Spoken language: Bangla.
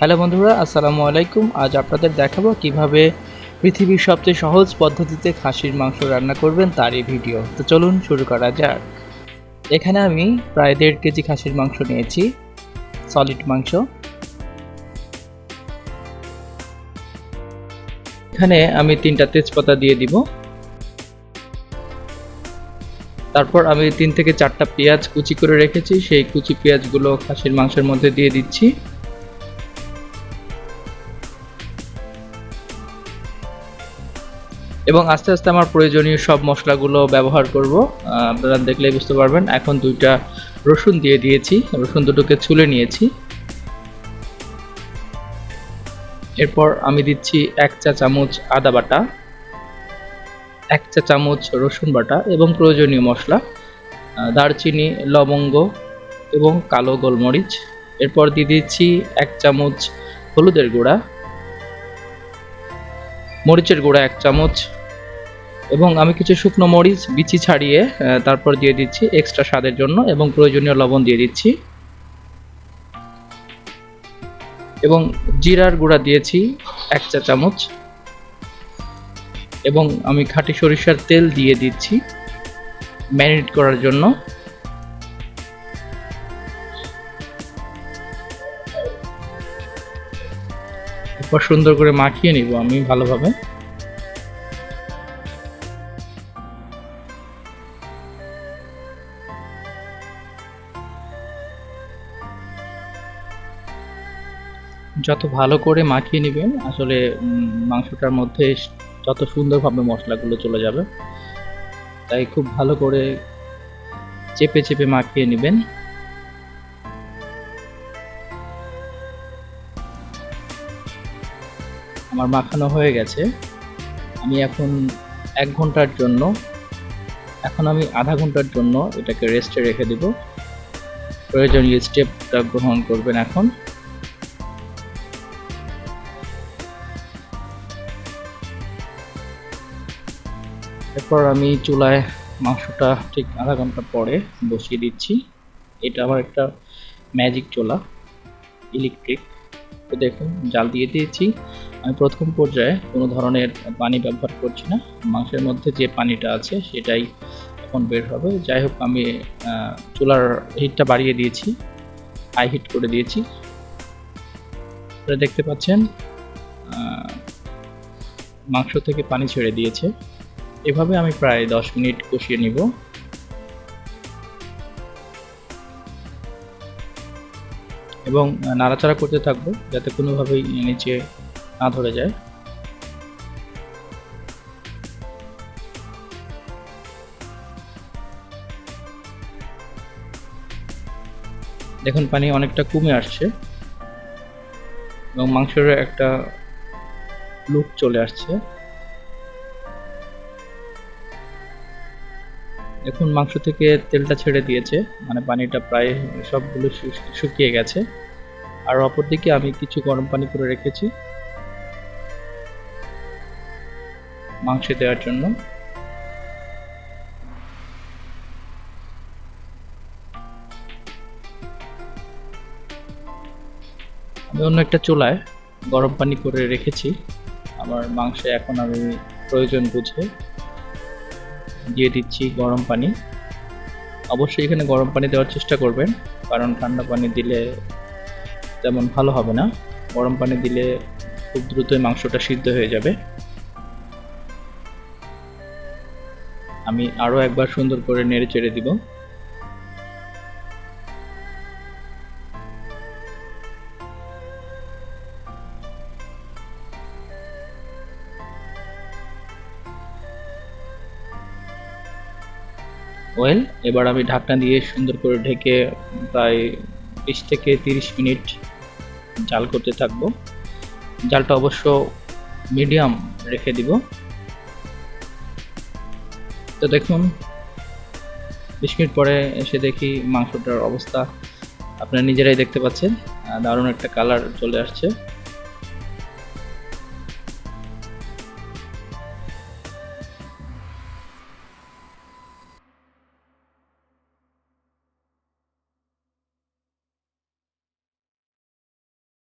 হ্যালো বন্ধুরা, আসসালামু আলাইকুম। আজ আপনাদের দেখাবো কিভাবে পৃথিবীর সবচেয়ে সহজ পদ্ধতিতে খাসির মাংস রান্না করবেন তারই ভিডিও। তো চলুন শুরু করা যাক। এখানে আমি প্রায় 1.5 কেজি খাসির মাংস নিয়েছি, সলিড মাংস। এখানে আমি 3টা তেজপাতা দিয়ে দিব। তারপর আমি 3 থেকে 4টা পেঁয়াজ কুচি করে রেখেছি, সেই কুচি পেঁয়াজগুলো খাসির মাংসের মধ্যে দিয়ে দিচ্ছি। এবং আস্তে আস্তে আমার প্রয়োজনীয় সব মশলাগুলো ব্যবহার করব। আপনারা দেখলেই বুঝতে পারবেন। এখন 2টা রসুন দিয়ে দিয়েছি, রসুন দুটোকে ছুলে নিয়েছি। এরপর আমি দিচ্ছি 1 চা চামচ আদা বাটা, 1 চা চামচ রসুন বাটা এবং প্রয়োজনীয় মশলা দারচিনি, লবঙ্গ এবং কালো গোলমরিচ। এরপর দিয়ে দিচ্ছি 1 চামচ হলুদের গুঁড়া, মরিচের গুঁড়া 1 চামচ এবং আমি কিছু শুকনো মরিচ বিচি ছাড়িয়ে তারপর দিয়ে দিচ্ছি এক্সট্রা স্বাদের জন্য এবং প্রয়োজনীয় লবণ দিয়ে দিচ্ছি। এবং জিরার গুঁড়া দিয়েছি 1 চা চামচ এবং আমি খাঁটি সরিষার তেল দিয়ে দিচ্ছি ম্যারিনেট করার জন্য। এরপর সুন্দর করে মাখিয়ে নিব আমি ভালোভাবে। যত ভালো করে মাখিয়ে নেবেন আসলে মাংসটার মধ্যে যত সুন্দরভাবে মশলাগুলো চলে যাবে, তাই খুব ভালো করে চেপে চেপে মাখিয়ে নেবেন। আমার মাখানো হয়ে গেছে। আমি এখন 1 ঘন্টার জন্য আমি আধা ঘন্টার জন্য এটাকে রেস্টে রেখে দেব। প্রয়োজনীয় স্টেপটা গ্রহণ করবেন এখন। এরপর আমি চুলায় মাংসটা ঠিক আধা ঘন্টা পরে বসিয়ে দিচ্ছি। এটা আমার একটা ম্যাজিক চুলা, ইলেকট্রিক। তো দেখুন জাল দিয়ে দিয়েছি। আমি প্রথম পর্যায়ে কোনো ধরনের পানি ব্যবহার করছি না, মাংসের মধ্যে যে পানিটা আছে সেটাই এখন বের হবে। যাই হোক, আমি চুলার হিটটা বাড়িয়ে দিয়েছি, হাই হিট করে দিয়েছি। দেখতে পাচ্ছেন মাংস থেকে পানি ছেড়ে দিয়েছে। এভাবে আমি প্রায় 10 মিনিট কষিয়ে নিব। এবং নাড়াচাড়া করতে থাকবো যাতে কোনোভাবেই নিচে না ধরে যায়। দেখুন পানি অনেকটা কমে আসছে এবং মাংসের একটা লুক চলে আসছে। দেখুন মাংস থেকে তেলটা ছেড়ে দিয়েছে, মানে পানিটা প্রায় সবগুলো শুকিয়ে গেছে। আর অপরদিকে আমি কিছু গরম পানি করে রেখেছি মাংসে দেওয়ার জন্য। আমি অন্য একটা চুলায় গরম পানি করে রেখেছি আমার মাংসে। এখন আমি প্রয়োজন বুঝে দিয়ে দিচ্ছি গরম পানি। অবশ্যই এখানে গরম পানি দেওয়ার চেষ্টা করবেন, কারণ ঠান্ডা পানি দিলে তেমন ভালো হবে না। গরম পানি দিলে খুব দ্রুতই মাংসটা সিদ্ধ হয়ে যাবে। আমি আরও একবার সুন্দর করে নেড়ে চেড়ে দিব। এবার আমি ঢাকনা দিয়ে সুন্দর করে ঢেকে প্রায় 20 থেকে 30 মিনিট জাল করতে থাকবো। জালটা অবশ্য মিডিয়াম রেখে দিব। তো দেখুন 20 মিনিট পরে এসে দেখি মাংসটার অবস্থা আপনারা নিজেরাই দেখতে পাচ্ছেন, দারুণ একটা কালার চলে আসছে।